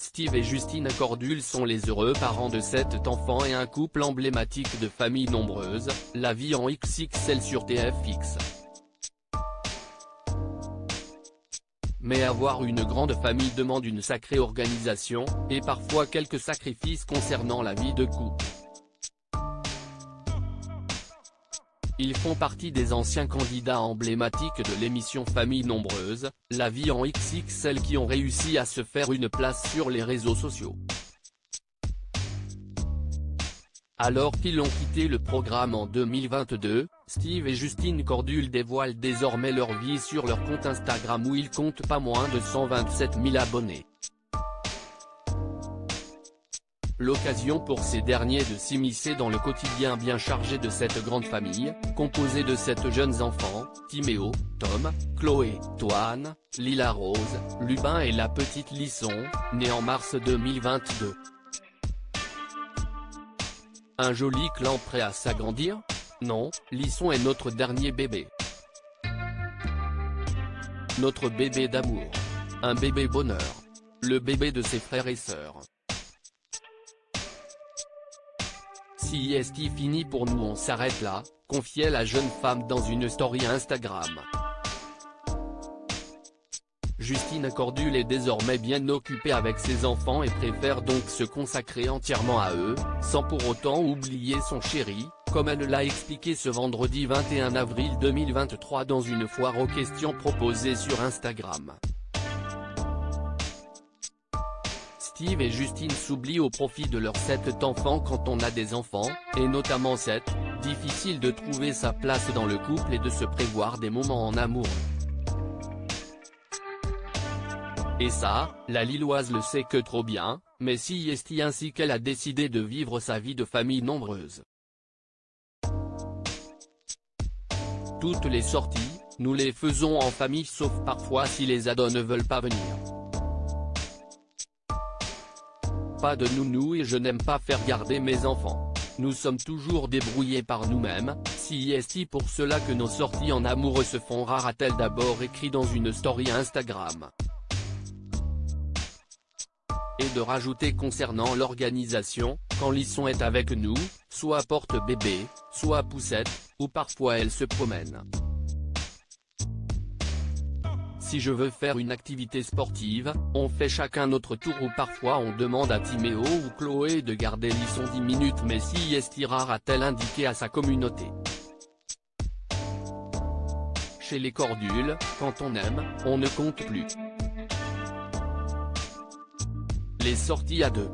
Steve et Justine Cordule sont les heureux parents de 7 enfants et un couple emblématique de famille nombreuse, la vie en XXL sur TFX. Mais avoir une grande famille demande une sacrée organisation, et parfois quelques sacrifices concernant la vie de couple. Ils font partie des anciens candidats emblématiques de l'émission Famille Nombreuse, la vie en XXL qui ont réussi à se faire une place sur les réseaux sociaux. Alors qu'ils ont quitté le programme en 2022, Steve et Justine Cordule dévoilent désormais leur vie sur leur compte Instagram où ils comptent pas moins de 127 000 abonnés. L'occasion pour ces derniers de s'immiscer dans le quotidien bien chargé de cette grande famille, composée de 7 jeunes enfants, Timéo, Tom, Chloé, Toine, Lila Rose, Lubin et la petite Lisson, née en mars 2022. Un joli clan prêt à s'agrandir? Non, Lisson est notre dernier bébé. Notre bébé d'amour. Un bébé bonheur. Le bébé de ses frères et sœurs. Si est fini pour nous on s'arrête là, confiait la jeune femme dans une story Instagram. Justine Cordule est désormais bien occupée avec ses enfants et préfère donc se consacrer entièrement à eux, sans pour autant oublier son chéri, comme elle l'a expliqué ce vendredi 21 avril 2023 dans une foire aux questions proposée sur Instagram. Steve et Justine s'oublient au profit de leurs 7 enfants. Quand on a des enfants, et notamment 7, difficile de trouver sa place dans le couple et de se prévoir des moments en amour. Et ça, la Lilloise le sait que trop bien, mais si est ainsi qu'elle a décidé de vivre sa vie de famille nombreuse. Toutes les sorties, nous les faisons en famille sauf parfois si les ados ne veulent pas venir. Pas de nounou et je n'aime pas faire garder mes enfants. Nous sommes toujours débrouillés par nous-mêmes, si est pour cela que nos sorties en amoureux se font rares, a-t-elle d'abord écrit dans une story Instagram. Et de rajouter concernant l'organisation, quand Lisson est avec nous, soit porte bébé, soit poussette, ou parfois elle se promène. Si je veux faire une activité sportive, on fait chacun notre tour ou parfois on demande à Timéo ou Chloé de garder Lisson 10 minutes mais si est rare, a-t-elle indiqué à sa communauté. Chez les Cordules, quand on aime, on ne compte plus. Les sorties à deux.